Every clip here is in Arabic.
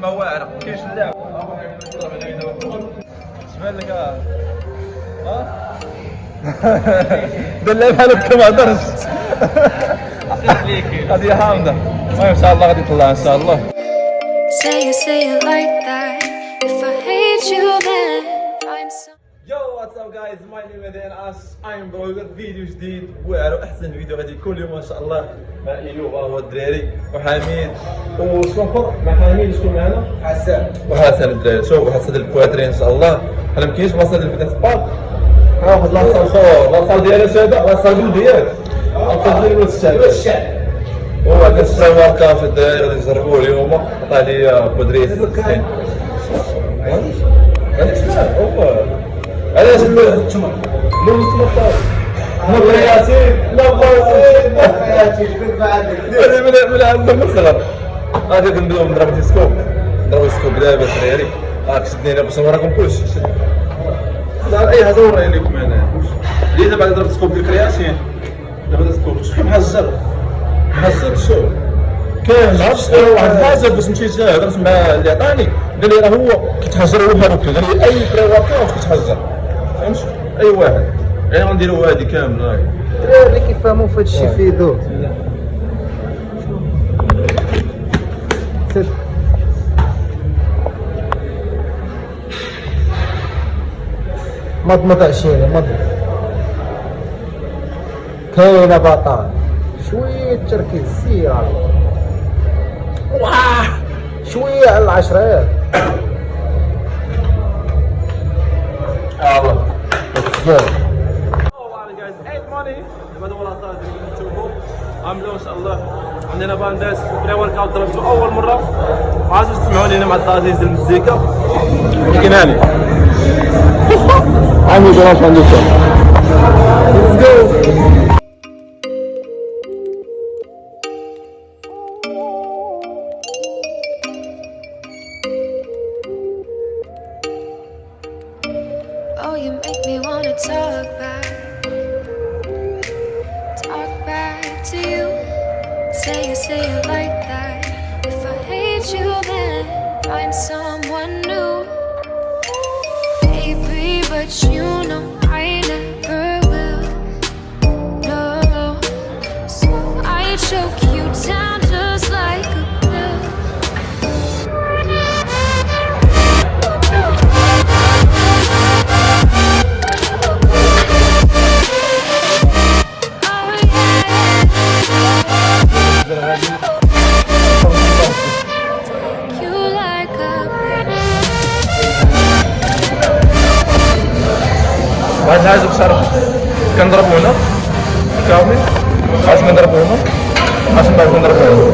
ما واعر كاينش اللعب شبان لك دير اللعب بحال هكا ما هضرش هادي حامضه المهم ان شاء الله غادي يطلع ان شاء الله. Say it like that. If I hate you, then find some. Yo, what's up guys? My name is Anas. I'm بلوجر. فيديو جديد واعر واحسن فيديو غادي يكون اليوم ان شاء الله مع ايوب هو الدراري وحميد وشكون اخر مع حميد شكون معنا؟ وحسن الدراري. شوفوا حسن الكوادري ان شاء الله. حنا ما كاينش بلاصه ديال الفيديو بارك. ها واحد لاصه نصور لاصه ديال شاده لاصه بلديات لاصه ديال الشعب هو كنساوي كافي الدراري غادي نجربوه اليوم. عطا لي كودريس مسكين هذاك شنو هو علاش التمر لون التمر مرياتي لا مرياتي من عندهم من الصغر غادي ندوزو نضرب ديسكوب دابا الدراري راك شدني باش نوراكم كلشي اي هذا وراني لكم انا اللي دابا غادي نضرب ديسكوب ديال الكرياتين دابا ديسكوب شحال محزر شو كاين عرفت واحد الحاجه باش مشيت هضرت مع اللي عطاني قال لي راه هو كيتحجر هو هذوك قال لي اي بريواكا واش كيتحجر فهمت اي واحد يعني غنديرو هادي كامل هاي الدراري اللي كيفهموا في هادشي فيدو مضمض عشيرة مضمض كاينه بطال شويه تركيز سير واه شويه على العشرات الله عملوا ان شاء الله عندنا بانداس بري ورك اوت ضربته اول مره ما عرفتش تسمعوا لينا مع الطازيز ديال المزيكا ولكن هاني عندي جراش عندي Oh, you make me wanna talk back to you. Say it like that. If I hate you, then find someone new. Baby, but you know I never will. No, so I choke you down just like a pill. واحد الحاجه بصراحه كنضربو هنا كامل عاد كنضربو هنا عاد من بعد كنضربو هنا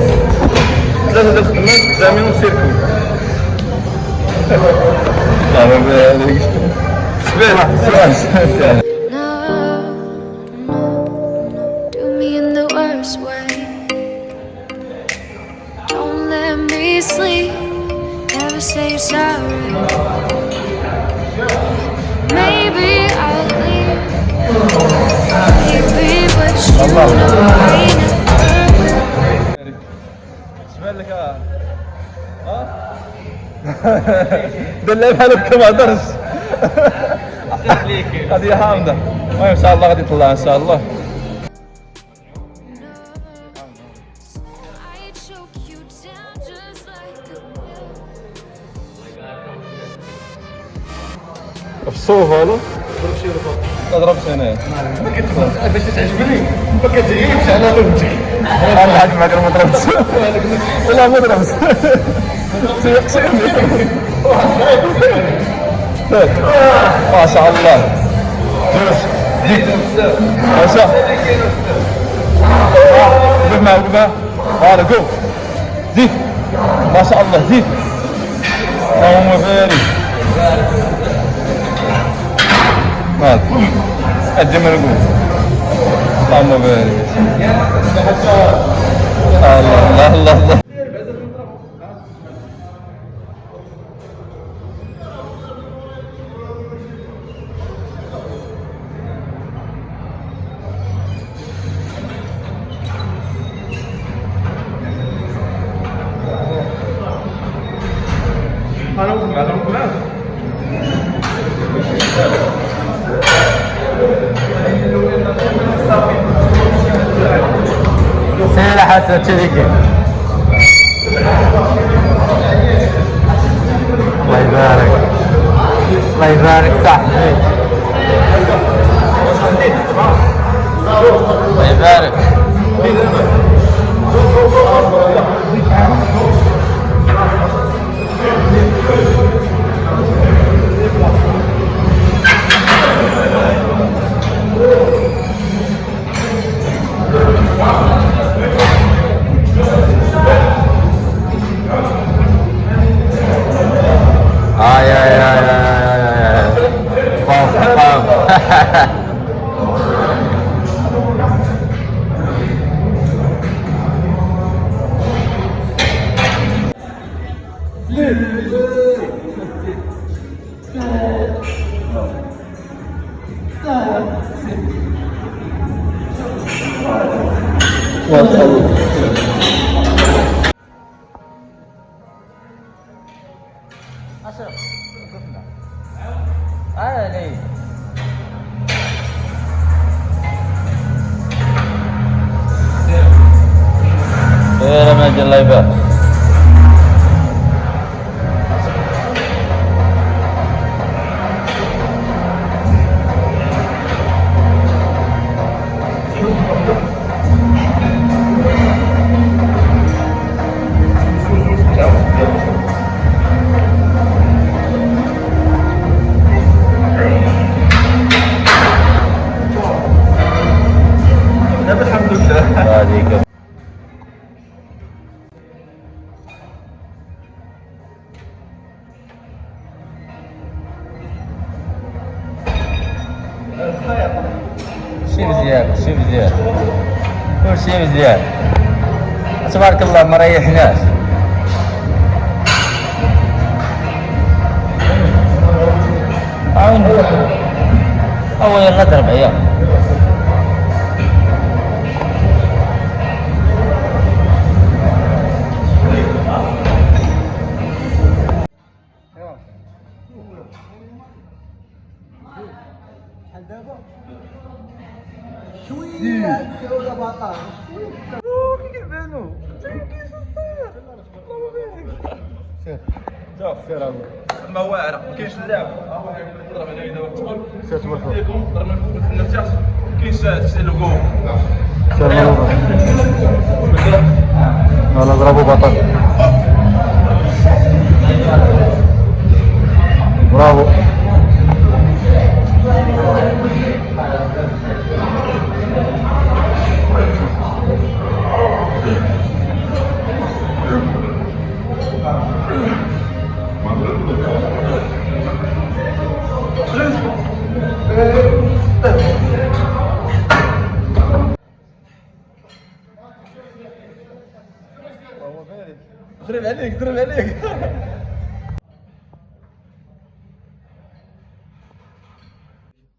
ثلاثه ديال الخدمات زعما سيركو لا ما هذيك سبان Do me in the worst way. Don't let me sleep. Never say you're sorry. Maybe I'll leave. Maybe, but you know I never will. شبان لك دير اللعب بحال هكا ما هضرش هادي حامضه المهم ان شاء الله غادي يطلع ان شاء الله. I choke you down just like a pill. الصوف هذا ضرب شي هنايا باش تعجبني ما كتجيبش على لونتك انا عاد ما ضربتش لا ما ضربتش ما شاء الله ما شاء الله معه هذا جو زيد ما شاء الله زيد اللهم بارك هذا الجمل نقول اللهم بارك الله الله الله انا وكل معاك سهل حسن شريكي. الله يبارك الله يبارك صاحبي الله يبارك. الله يبارك. الحمد لله. شي مزيان شي مزيان كل شي مزيان تبارك الله ما ريحناش. هو يلا ضرب عيال ما واعر ما كاينش اللعب ضرب على يده وتقول سات مرفوع ضرب من فوق حنا تحت كاين سات تسال له ولا ضربوا بطل. برافو ضرب عليك ضرب عليك.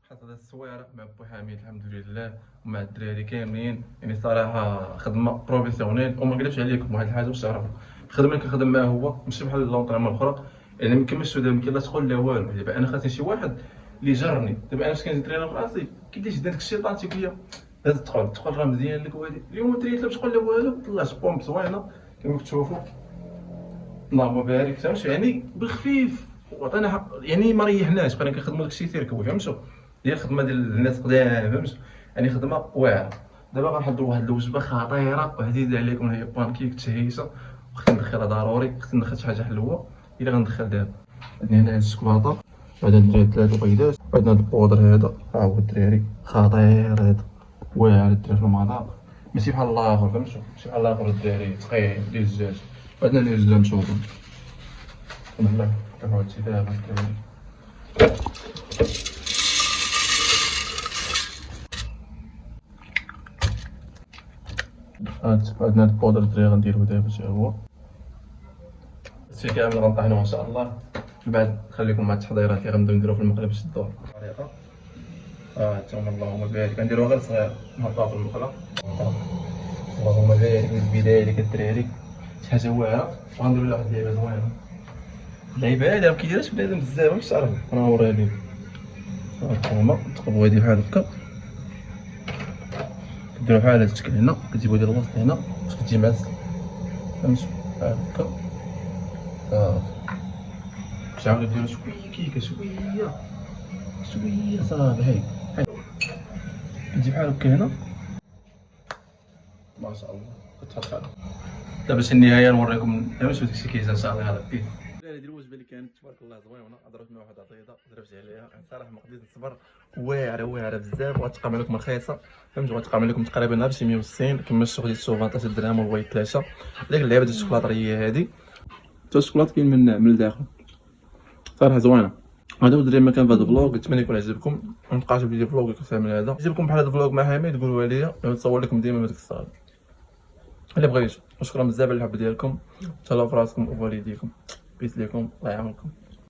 حصلت الصويره مع بو حميد الحمد لله ومع الدراري كاملين، يعني صراحه خدمه بروفيسيونيل وما نكذبش عليكم. واحد الحاجه واش تعرفوا الخدمه اللي كنخدم معاه هو ماشي بحال لونطريمون الاخرى، يعني ما يمكنش دابا لا تقول لا والو. دابا انا خاصني شي واحد اللي جرني. دابا انا فاش كنترينا في راسي كيدير داك الشيطان تيقول لي لازم تدخل راه مزيان لك وهادي. اليوم تريت باش تقول لا والو طلعت بومب زوينه كما كتشوفوا اللهم بارك فهمتوا، يعني بالخفيف وعطينا حق، يعني ما ريحناش بقينا كنخدموا داكشي تيركبوا فهمتوا. هي الخدمه ديال الناس قدام فهمت، يعني خدمه واعره. دابا غنحضروا واحد الوجبه خطيره وعزيزه عليكم، هي بانكيك تهيسه وخصني ندخلها ضروري، خصني ندخل شي حاجه حلوه اللي غندخل دابا. عندنا هنا الشكلاطه، بعدا الدراري 3 بيضات، عندنا هاد البودر هذا ها هو الدراري خطير هذا واعر الدراري في المذاق، ماشي بحال الاخر فهمتوا، ماشي بحال الاخر الدراري ثقيل ديال الدجاج. عندنا العجله مشوطه والله كنعاود شي دابا الدراري. عندنا هاد البودر الدراري غنديروه دابا حتى هو. هادشي كامل غنطحنوه ان شاء الله، من بعد نخليكم مع التحضيرات اللي غنبداو نديرو في المقله باش تدور الطريقه. تما اللهم بارك غنديروها غير صغير نحطوها في المقله. اللهم بارك من البدايه لك الدراري شي حاجه واعره، وغنديرو لها واحد اللعبه زوينه اللعيبه هادي ما كيديرهاش بنادم بزاف ماكش تعرف انا نوريها لكم. هانتوما تقلبوا هادي بحال هكا كديروا بحال هاد الشكل هنا كتجيبوا ديال الوسط هنا باش كتجي معسل فهمتوا بحال هكا تعاودوا ديروا شويه كيكه شويه صافي هاي كتجي بحال هكا هنا ما شاء الله كتحط على دابا باش النهايه نوريكم واش داكشي كيجي ان شاء الله على بيه. هذه الوجبه اللي كانت تبارك الله زوينه ضربت مع واحد عطيده ضربت عليها صراحه ما قدرتش نصبر واعره بزاف وغتقام عليكم رخيصه فهمتوا غتقام عليكم تقريبا غير بشي 160 كما السوق ديال 19 درهم والواي 3 ديك اللعبه ديال الشوكولاطريه هذه حتى الشوكولاط كاين من الداخل صراحه زوينه. هذا هو الدراري مكان في هذا الفلوق نتمنى يكون عجبكم مابقاش فيديو فلوق كامل هذا عجبكم بحال هذا الفلوق مع حميد قولوا لي نصور لكم ديما هذيك الصاله اللي بغيتو. وشكرا بزاف على الحب ديالكم تهلاو في راسكم ووالديكم بيس ليكم الله يعاونكم.